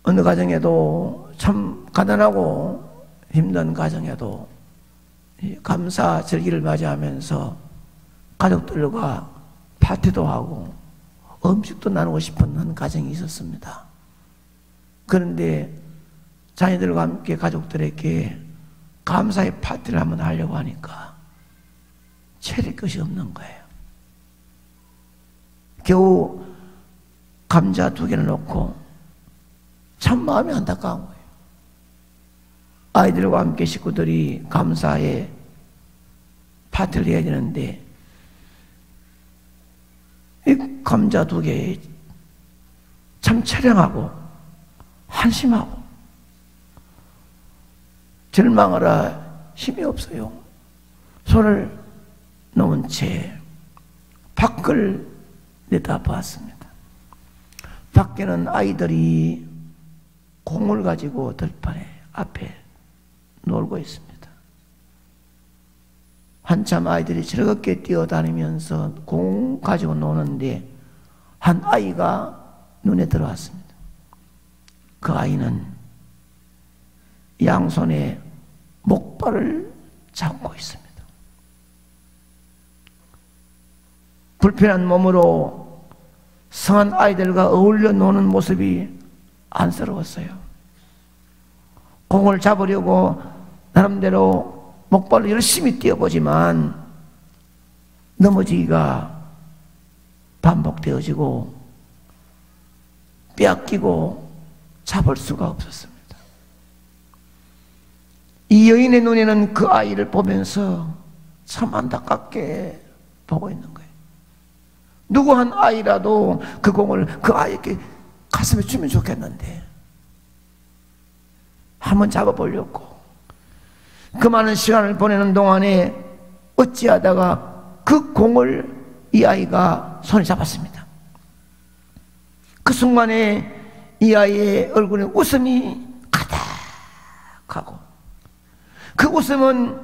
어느 가정에도 참 가난하고 힘든 가정에도 감사 절기를 맞이하면서 가족들과 파티도 하고 음식도 나누고 싶은 한 가정이 있었습니다. 그런데 자녀들과 함께 가족들에게 감사의 파티를 한번 하려고 하니까 차릴 것이 없는 거예요. 겨우 감자 2개를 놓고 참 마음이 안타까운 거예요. 아이들과 함께 식구들이 감사의 파티를 해야 되는데 이 감자 2개에 참 처량하고 한심하고 절망하라 힘이 없어요. 손을 놓은 채 밖을 내다보았습니다. 밖에는 아이들이 공을 가지고 들판에 앞에 놀고 있습니다. 한참 아이들이 즐겁게 뛰어다니면서 공 가지고 노는데 한 아이가 눈에 들어왔습니다. 그 아이는 양손에 목발을 잡고 있습니다. 불편한 몸으로 성한 아이들과 어울려 노는 모습이 안쓰러웠어요. 공을 잡으려고 나름대로 목발로 열심히 뛰어보지만 넘어지기가 반복되어지고 빼앗기고 잡을 수가 없었습니다. 이 여인의 눈에는 그 아이를 보면서 참 안타깝게 보고 있는 거예요. 누구 한 아이라도 그 공을 그 아이에게 가슴에 주면 좋겠는데 한번 잡아보려고 그 많은 시간을 보내는 동안에 어찌하다가 그 공을 이 아이가 손에 잡았습니다. 그 순간에 이 아이의 얼굴에 웃음이 가득하고 그 웃음은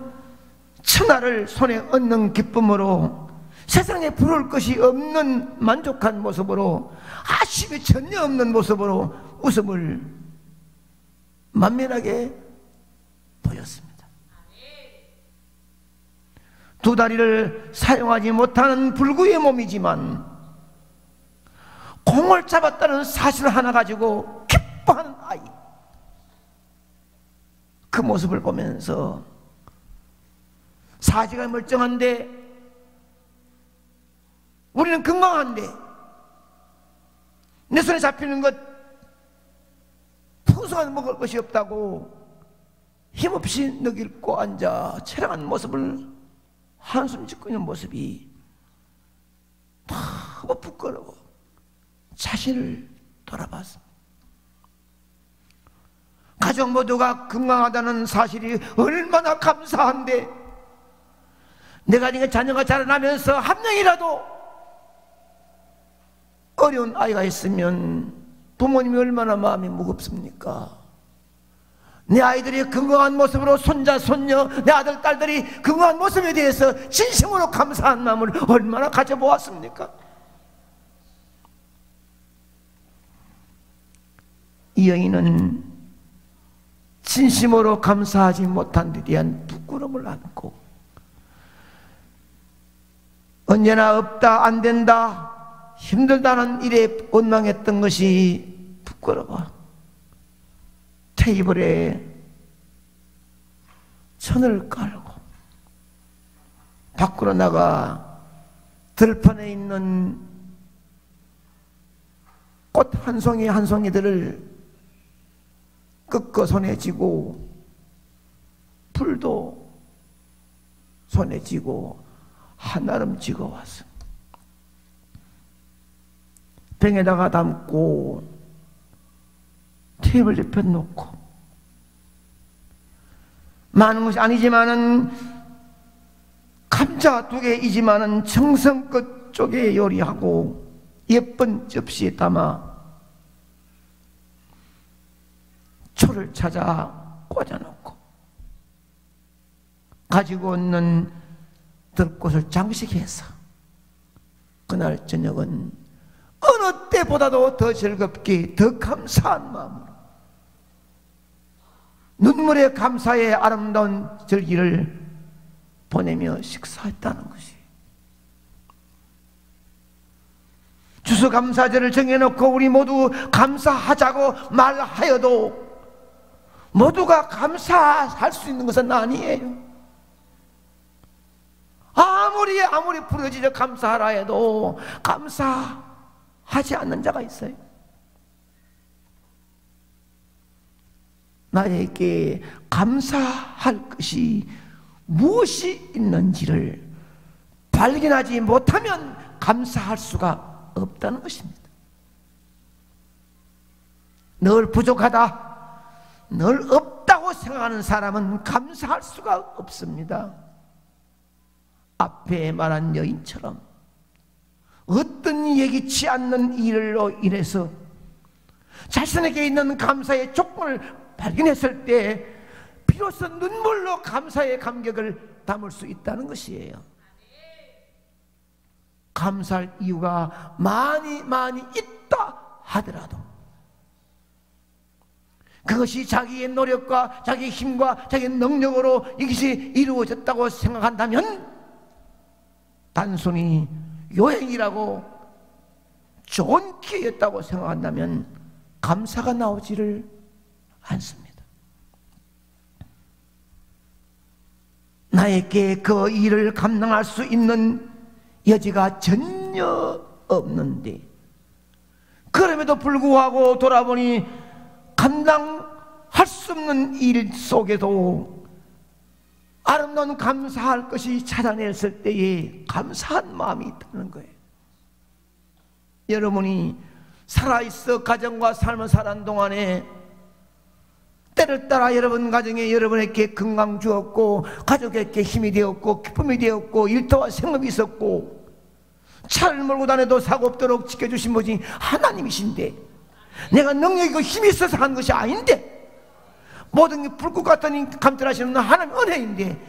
천하를 손에 얻는 기쁨으로 세상에 부러울 것이 없는 만족한 모습으로 아쉬움이 전혀 없는 모습으로 웃음을 만면하게 보였습니다. 2 다리를 사용하지 못하는 불구의 몸이지만 공을 잡았다는 사실 하나 가지고 기뻐하는 아이, 그 모습을 보면서 사지가 멀쩡한데 우리는 건강한데 내 손에 잡히는 것 풍성한 먹을 것이 없다고 힘없이 느낄고 앉아 처량한 모습을 한숨 짓고 있는 모습이 너무 부끄러워 자신을 돌아봤습니다. 가족 모두가 건강하다는 사실이 얼마나 감사한데 내가 지금 자녀가 자라나면서 한 명이라도 어려운 아이가 있으면 부모님이 얼마나 마음이 무겁습니까? 내 아이들이 건강한 모습으로 손자, 손녀, 내 아들, 딸들이 건강한 모습에 대해서 진심으로 감사한 마음을 얼마나 가져보았습니까? 이 여인은 진심으로 감사하지 못한 데 대한 부끄러움을 안고 언제나 없다, 안 된다, 힘들다는 일에 원망했던 것이 부끄러워 테이블에 천을 깔고 밖으로 나가 들판에 있는 꽃 한 송이 한 송이들을 꺾어 손에 쥐고 풀도 손에 쥐고 한아름 쥐고 왔어. 병에다가 담고 테이블 옆에 놓고 많은 것이 아니지만은 감자 2개이지만은 정성껏 쪼개 요리하고 예쁜 접시에 담아 초를 찾아 꽂아놓고 가지고 있는 들꽃을 장식해서 그날 저녁은 어느 때보다도 더 즐겁게 더 감사한 마음으로 눈물의 감사의 아름다운 절기를 보내며 식사했다는 것이. 추수감사절을 정해놓고 우리 모두 감사하자고 말하여도 모두가 감사할 수 있는 것은 아니에요. 아무리 부러지려 감사하라 해도 감사하지 않는 자가 있어요. 나에게 감사할 것이 무엇이 있는지를 발견하지 못하면 감사할 수가 없다는 것입니다. 늘 부족하다, 늘 없다고 생각하는 사람은 감사할 수가 없습니다. 앞에 말한 여인처럼 어떤 예기치 않는 일로 인해서 자신에게 있는 감사의 조건을 발견했을 때 비로소 눈물로 감사의 감격을 담을 수 있다는 것이에요. 감사할 이유가 많이 있다 하더라도 그것이 자기의 노력과 자기의 힘과 자기의 능력으로 이것이 이루어졌다고 생각한다면, 단순히 요행이라고 좋은 기회였다고 생각한다면 감사가 나오지를 않습니다. 나에게 그 일을 감당할 수 있는 여지가 전혀 없는데, 그럼에도 불구하고 돌아보니 감당할 수 없는 일 속에도 아름다운 감사할 것이 찾아냈을 때에 감사한 마음이 있다는 거예요. 여러분이 살아있어 가정과 삶을 살아온 동안에 때를 따라 여러분 가정에 여러분에게 건강 주었고, 가족에게 힘이 되었고, 기쁨이 되었고, 일터와 생업이 있었고, 차를 몰고 다녀도 사고 없도록 지켜주신 분이 하나님이신데, 내가 능력이 있고 힘이 있어서 한 것이 아닌데, 모든 게 불꽃 같은 감찰하시는 하나님의 은혜인데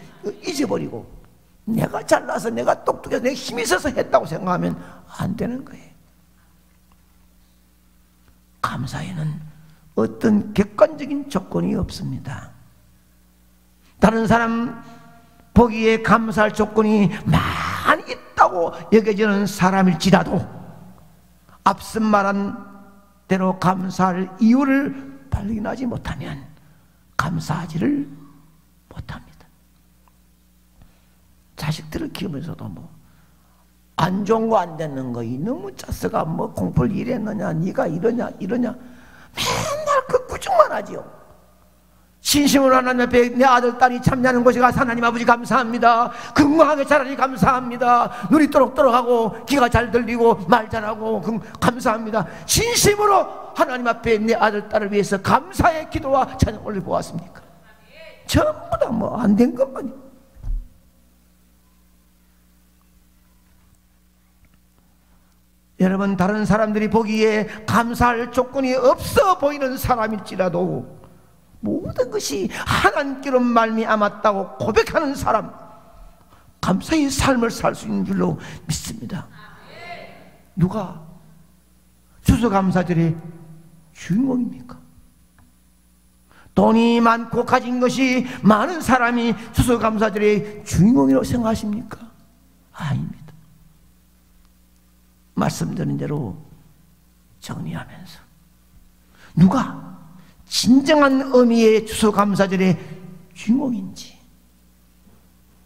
잊어버리고 내가 잘나서 내가 똑똑해서 내가 힘이 있어서 했다고 생각하면 안 되는 거예요. 감사에는 어떤 객관적인 조건이 없습니다. 다른 사람 보기에 감사할 조건이 많이 있다고 여겨지는 사람일지라도 앞서 말한 대로 감사할 이유를 발견하지 못하면 감사하지를 못합니다. 자식들을 키우면서도 안 좋은 거 안 되는 거, 이놈의 자스가 공부를 이랬느냐, 네가 이러냐 맨날 그 구중만 하지요. 진심으로 하나님 앞에 내 아들 딸이 참냐는 것이 가서 하나님 아버지 감사합니다, 건강하게 자라니 감사합니다, 눈이 또록또록하고 귀가 잘 들리고 말 잘하고 감사합니다. 진심으로 하나님 앞에 내 아들 딸을 위해서 감사의 기도와 찬양 올려보았습니까? 전부 다 안 된 것만이. 여러분, 다른 사람들이 보기에 감사할 조건이 없어 보이는 사람일지라도 모든 것이 하나님께로 말미암았다고 고백하는 사람, 감사의 삶을 살 수 있는 줄로 믿습니다. 누가 추수감사절의 주인공입니까? 돈이 많고 가진 것이 많은 사람이 추수감사절의 주인공이라고 생각하십니까? 아닙니다. 말씀드린 대로 정리하면서 누가 진정한 의미의 추수감사절의 주인공인지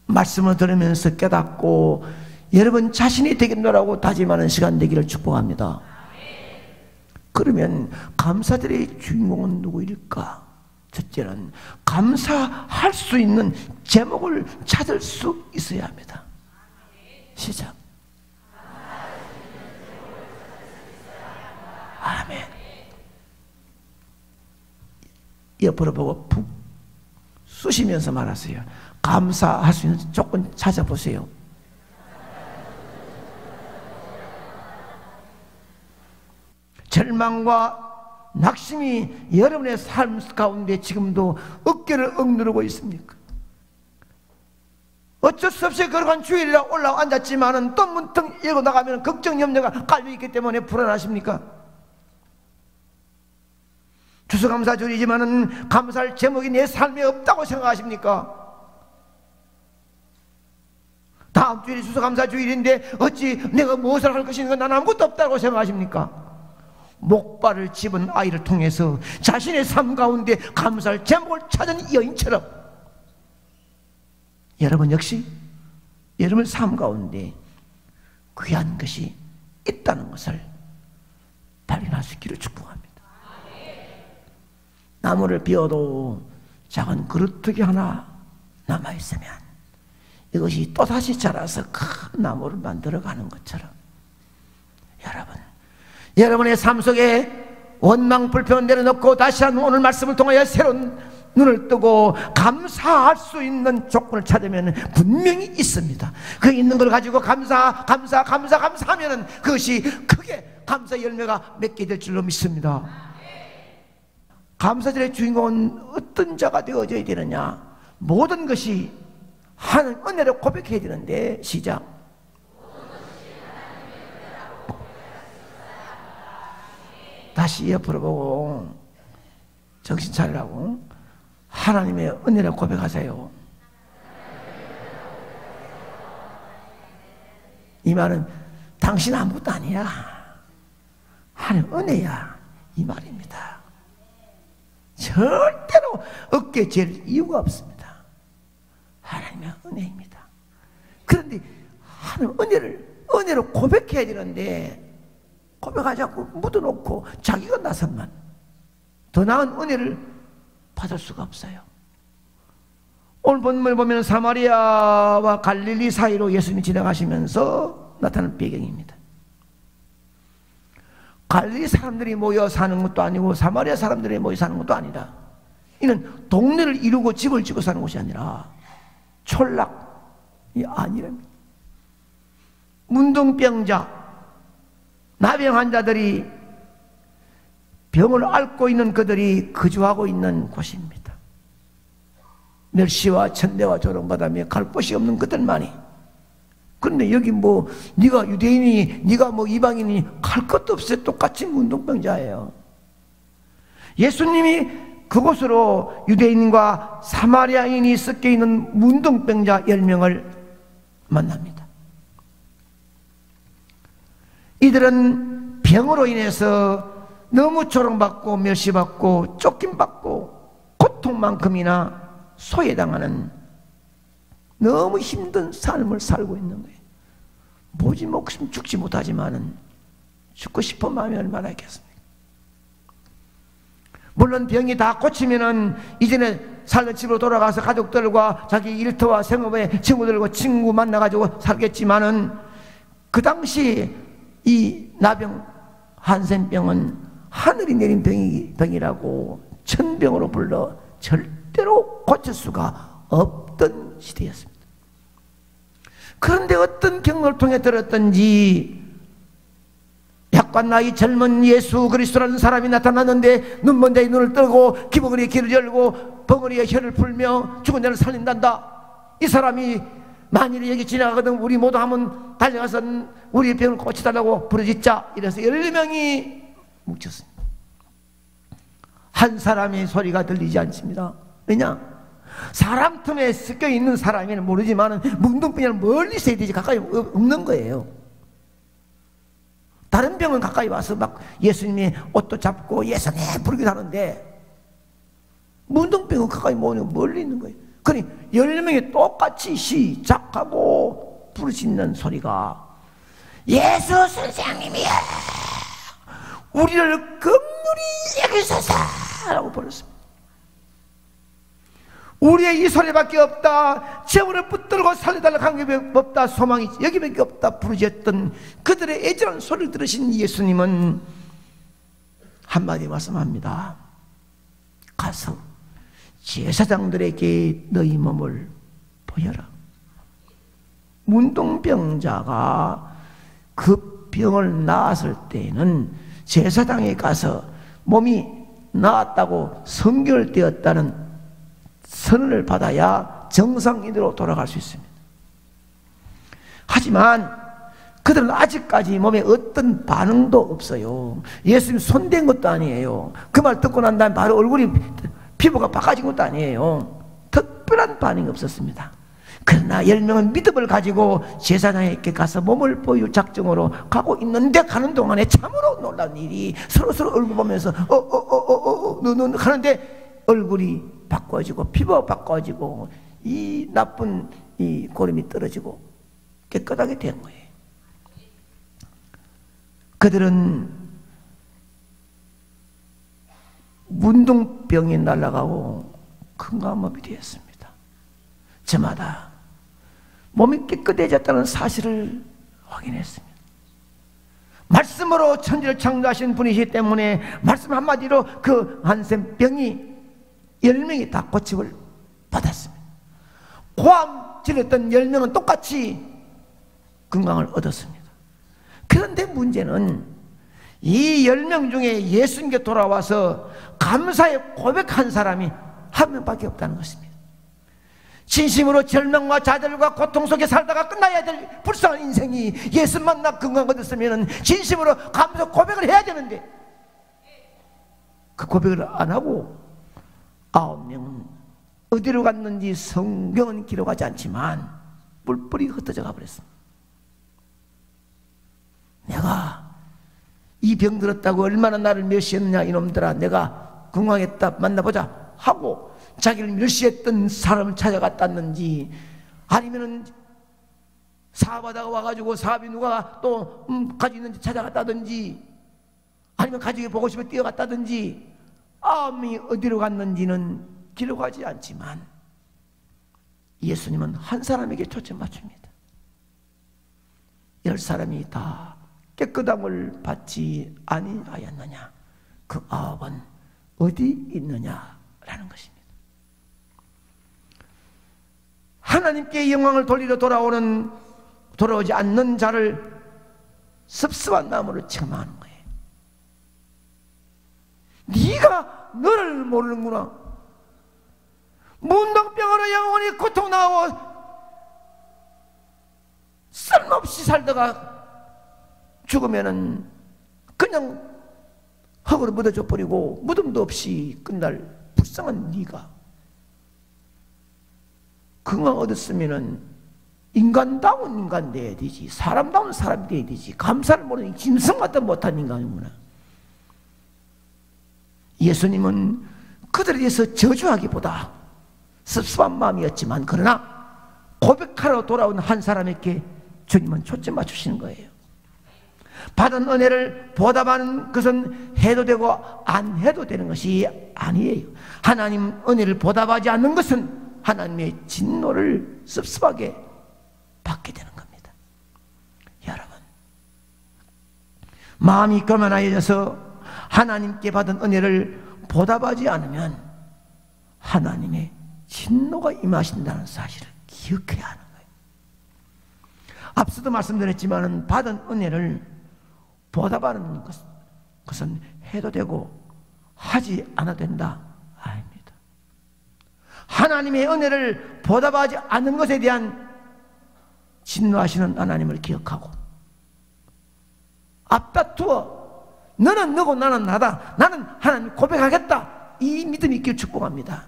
말씀을 들으면서 깨닫고 여러분 자신이 되겠노라고 다짐하는 시간 되기를 축복합니다. 그러면 감사절의 주인공은 누구일까? 첫째는 감사할 수 있는 제목을 찾을 수 있어야 합니다. 시작. 아멘. 옆으로 보고 푹 쑤시면서 말하세요. 감사할 수 있는 조건 찾아보세요. 절망과 낙심이 여러분의 삶 가운데 지금도 어깨를 억누르고 있습니까? 어쩔 수 없이 걸어간 주일이라 올라와 앉았지만은 또 문득 열고 나가면 걱정 염려가 깔려있기 때문에 불안하십니까? 추수감사주일이지만은 감사할 제목이 내 삶에 없다고 생각하십니까? 다음 주일이 추수감사주일인데 어찌 내가 무엇을 할 것인가, 난 아무것도 없다고 생각하십니까? 목발을 집은 아이를 통해서 자신의 삶 가운데 감사할 제목을 찾은 여인처럼 여러분 역시 여러분 삶 가운데 귀한 것이 있다는 것을 발견할 수 있기를 축복합니다. 나무를 비워도 작은 그루터기 하나 남아있으면 이것이 또다시 자라서 큰 나무를 만들어가는 것처럼 여러분의 삶 속에 원망 불평을 내려놓고 다시 한번 오늘 말씀을 통하여 새로운 눈을 뜨고 감사할 수 있는 조건을 찾으면 분명히 있습니다. 그 있는 걸 가지고 감사하면 그것이 크게 감사 열매가 맺게 될 줄로 믿습니다. 감사절의 주인공은 어떤 자가 되어져야 되느냐? 모든 것이 하나님 은혜로 고백해야 되는데, 시작. 다시 옆으로 보고 정신 차리라고. 하나님의 은혜를 고백하세요. 이 말은 당신 아무것도 아니야, 하나님 은혜야, 이 말입니다. 절대로 어깨에 잴 이유가 없습니다. 하나님의 은혜입니다. 그런데 하나님 은혜로 고백해야 되는데 고백하지 않고 묻어놓고 자기가 나서만 더 나은 은혜를 받을 수가 없어요. 오늘 본문을 보면 사마리아와 갈릴리 사이로 예수님이 지나가시면서 나타난 배경입니다. 갈릴리 사람들이 모여 사는 것도 아니고 사마리아 사람들이 모여 사는 것도 아니다. 이는 동네를 이루고 집을 짓고 사는 곳이 아니라 촌락이 아니랍니다. 문둥병자, 나병 환자들이 병을 앓고 있는 그들이 거주하고 있는 곳입니다. 멸시와 천대와 조롱받으며 갈 곳이 없는 그들만이. 그런데 여기 뭐 네가 유대인이 네가 뭐 이방인이 갈 것도 없어요. 똑같이 문둥병자예요. 예수님이 그곳으로 유대인과 사마리아인이 섞여 있는 문둥병자 10명을 만납니다. 이들은 병으로 인해서 너무 조롱받고 멸시받고 쫓김받고 고통만큼이나 소외당하는 너무 힘든 삶을 살고 있는 거예요. 보지 못하면 죽지 못하지만은 죽고 싶은 마음이 얼마나 있겠습니까? 물론 병이 다 고치면은 이전에 살던 집으로 돌아가서 가족들과 자기 일터와 생업의 친구들과 친구 만나가지고 살겠지만은 그 당시 이 나병 한센병은 하늘이 내린 병이라고 천병으로 불러 절대로 고칠 수가 없던 시대였습니다. 그런데 어떤 경험을 통해 들었던지 약관 나이 젊은 예수 그리스도라는 사람이 나타났는데 눈먼 자의 눈을 뜨고 기버거리의 귀를 열고 벙어리의 혀를 풀며 죽은 자를 살린단다. 이 사람이 만일에 여기 지나가거든 우리 모두 한번 달려가서 우리의 병을 고쳐달라고 부르짖자. 이래서 10명이 뭉쳤습니다. 한 사람의 소리가 들리지 않습니다. 왜냐? 사람 틈에 섞여 있는 사람이면 모르지만 문둥병은 멀리 있어야 되지 가까이 없는 거예요. 다른 병은 가까이 와서 막 예수님의 옷도 잡고 예수님 부르기도 하는데 문둥병은 가까이 모으면 멀리 있는 거예요. 그러니 10명이 똑같이 시작하고 부르짖는 소리가 예수 선생님이야, 우리를 긍휼히 여기소서 라고 불렀습니다. 우리의 이 소리밖에 없다, 재물을 붙들고 살려달라고 한 게 없다, 소망이 여기밖에 없다 부르짖었던 그들의 애절한 소리를 들으신 예수님은 한마디 말씀합니다. 가서 제사장들에게 너희 몸을 보여라. 문둥병자가 그 병을 나았을 때에는 제사장에 가서 몸이 나았다고 성결되었다는 선언을 받아야 정상인으로 돌아갈 수 있습니다. 하지만 그들은 아직까지 몸에 어떤 반응도 없어요. 예수님 손댄 것도 아니에요. 그 말 듣고 난 다음에 바로 얼굴이 피부가 바꿔진 것도 아니에요. 특별한 반응이 없었습니다. 그러나 10명은 믿음을 가지고 제사장에게 가서 몸을 보일 작정으로 가고 있는데, 가는 동안에 참으로 놀라운 일이, 서로 얼굴 보면서 하는데 얼굴이 바꿔지고 피부가 바꿔지고 이 나쁜 이 고름이 떨어지고 깨끗하게 된 거예요. 그들은 문둥병이 날아가고 건강한 몸이 되었습니다. 저마다 몸이 깨끗해졌다는 사실을 확인했습니다. 말씀으로 천지를 창조하신 분이시기 때문에 말씀 한마디로 그 한센 병이 10명이 다 고침을 받았습니다. 고암 질렸던 10명은 똑같이 건강을 얻었습니다. 그런데 문제는 이 10명 중에 예수님께 돌아와서 감사의 고백한 사람이 한 명밖에 없다는 것입니다. 진심으로 절망과 좌절과 고통 속에 살다가 끝나야 될 불쌍한 인생이 예수 만나 건강 얻었으면 진심으로 감사 고백을 해야 되는데, 그 고백을 안 하고 9명은 어디로 갔는지 성경은 기록하지 않지만 뿔뿔이 흩어져 가버렸습니다. 내가 이 병 들었다고 얼마나 나를 멸시했느냐, 이놈들아, 내가 건강했다, 만나보자 하고 자기를 멸시했던 사람을 찾아갔다든지, 아니면은 사업하다가 와가지고 사업이 누가 또 가지고 있는지 찾아갔다든지, 아니면 가족이 보고 싶어 뛰어갔다든지, 아음이 어디로 갔는지는 기록하지 않지만 예수님은 한 사람에게 초점 맞춥니다. 10사람이 다 깨끗함을 받지 아니하였느냐, 그 9은 어디 있느냐라는 것입니다. 하나님께 영광을 돌리러 돌아오지 않는 자를 섭섭한 마음으로 책망하는 거예요. 네가 너를 모르는구나. 문둥병으로 영원히 고통당하고 쓸모없이 살다가 죽으면은 그냥 흙으로 묻어져 버리고 무덤도 없이 끝날 불쌍한 네가 건강 얻었으면은 인간다운 인간 돼야 되지, 사람다운 사람이 돼야 되지. 감사를 모르는 짐승 같은 못한 인간이구나. 예수님은 그들에 대해서 저주하기보다 섭섭한 마음이었지만, 그러나 고백하러 돌아온 한 사람에게 주님은 초점 맞추시는 거예요. 받은 은혜를 보답하는 것은 해도 되고 안 해도 되는 것이 아니에요. 하나님 은혜를 보답하지 않는 것은 하나님의 진노를 섭섭하게 받게 되는 겁니다. 여러분, 마음이 교만하여져서 하나님께 받은 은혜를 보답하지 않으면 하나님의 진노가 임하신다는 사실을 기억해야 하는 거예요. 앞서도 말씀드렸지만 받은 은혜를 보답하는 것은 해도 되고 하지 않아도 된다 아닙니다. 하나님의 은혜를 보답하지 않는 것에 대한 진노하시는 하나님을 기억하고 앞다투어 너는 너고 나는 나다, 나는 하나님 고백하겠다, 이 믿음이 있기를 축복합니다.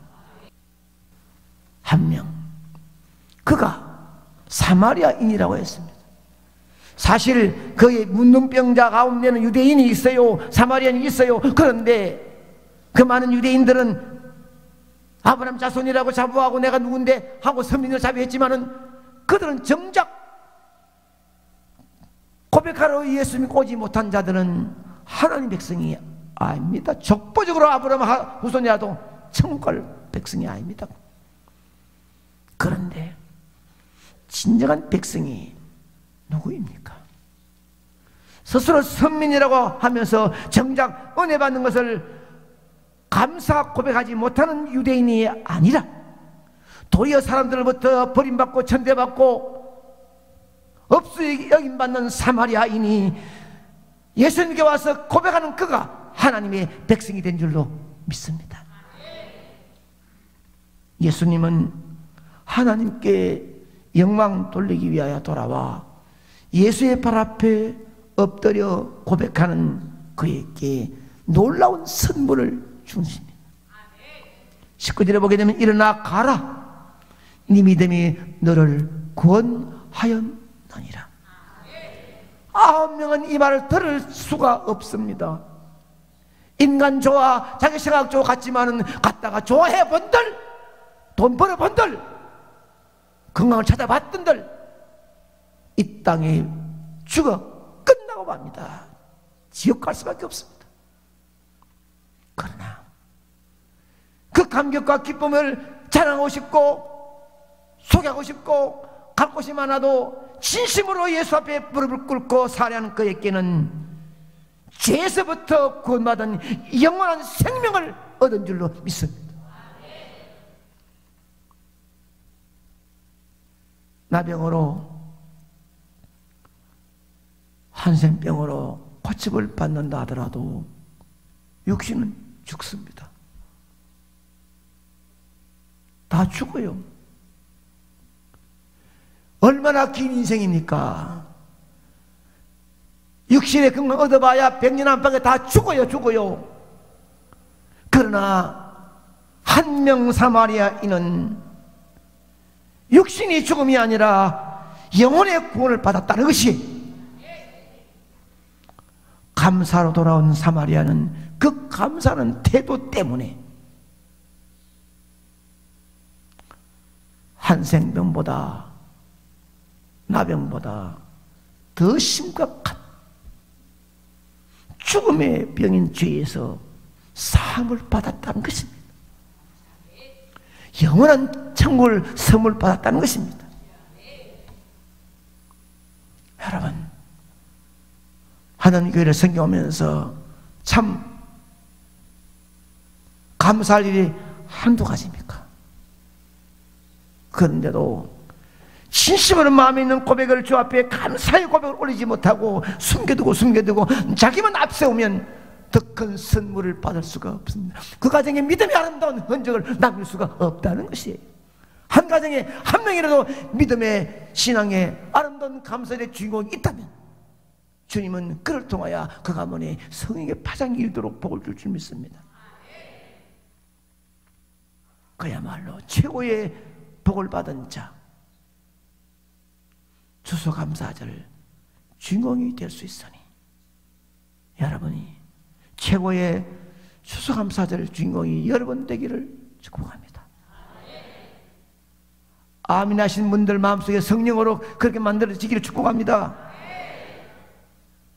한 명, 그가 사마리아인이라고 했습니다. 사실 그의 문둥병자 가운데는 유대인이 있어요, 사마리아인이 있어요. 그런데 그 많은 유대인들은 아브라함 자손이라고 자부하고 내가 누군데 하고 서민을 자비했지만은 그들은 정작 고백하러 예수님이 오지 못한 자들은 하나님 백성이 아닙니다. 족보적으로 아브라함 후손이라도 천국 갈 백성이 아닙니다. 그런데 진정한 백성이 누구입니까? 스스로 선민이라고 하면서 정작 은혜 받는 것을 감사 고백하지 못하는 유대인이 아니라 도리어 사람들로부터 버림받고 천대받고 없이 여김받는 사마리아인이 예수님께 와서 고백하는 그가 하나님의 백성이 된 줄로 믿습니다. 예수님은 하나님께 영광 돌리기 위하여 돌아와 예수의 발 앞에 엎드려 고백하는 그에게 놀라운 선물을 주십니다. 19절에 보게 되면 일어나 가라, 네 믿음이 너를 구원하였느니라. 9명은 이 말을 들을 수가 없습니다. 인간 좋아, 자기 생각 좋아 같지만은 갔다가 좋아해 본들, 돈 벌어 본들, 건강을 찾아봤던들 이 땅에 죽어 끝나고 맙니다. 지옥 갈 수밖에 없습니다. 그러나 그 감격과 기쁨을 자랑하고 싶고 소개하고 싶고 갈 곳이 많아도 진심으로 예수 앞에 무릎을 꿇고 살아하는 그에게는 죄에서부터 구원받은 영원한 생명을 얻은 줄로 믿습니다. 나병으로, 한센병으로 고침을 받는다 하더라도 육신은 죽습니다. 다 죽어요. 얼마나 긴 인생입니까? 육신의 건강 얻어봐야 100년 안팎에 다 죽어요. 그러나 한 명 사마리아인은 육신이 죽음이 아니라 영혼의 구원을 받았다는 것이, 감사로 돌아온 사마리아는 그 감사하는 태도 때문에 한센병보다, 나병보다 더 심각한 죽음의 병인 죄에서 사함을 받았다는 것입니다. 영원한 천국을 선물 받았다는 것입니다. 여러분, 하나님 교회를 섬겨오면서 참 감사할 일이 한두 가지입니까? 그런데도 진심으로 마음에 있는 고백을 주 앞에 감사의 고백을 올리지 못하고 숨겨두고 자기만 앞세우면 더 큰 선물을 받을 수가 없습니다. 그 가정에 믿음의 아름다운 흔적을 남길 수가 없다는 것이에요. 한 가정에 한 명이라도 믿음의 신앙의 아름다운 감사의 주인공이 있다면 주님은 그를 통하여 그 가문에 성령의 파장이 일도록 복을 줄 줄 믿습니다. 그야말로 최고의 복을 받은 자, 추수감사절 주인공이 될 수 있으니 여러분이 최고의 추수감사절 주인공이 여러분 되기를 축복합니다. 아멘 하신 분들 마음속에 성령으로 그렇게 만들어지기를 축복합니다.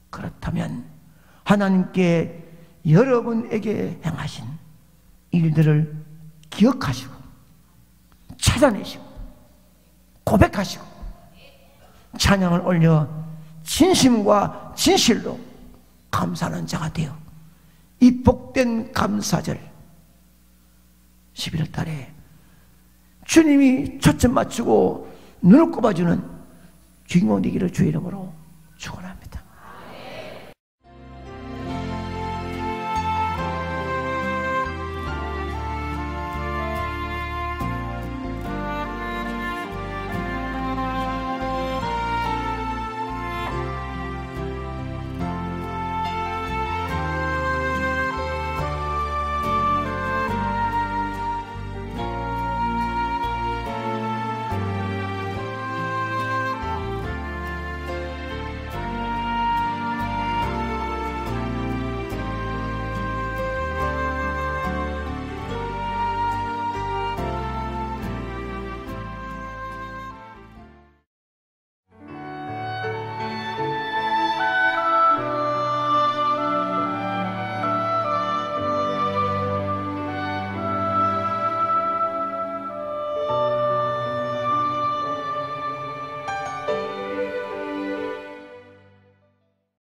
그렇다면 하나님께 여러분에게 행하신 일들을 기억하시고 찾아내시고 고백하시고 찬양을 올려 진심과 진실로 감사하는 자가 되어 이 복된 감사절 11월 달에 주님이 초점 맞추고 눈을 꼽아주는 주인공 되기를 주의 이름으로 축원합니다.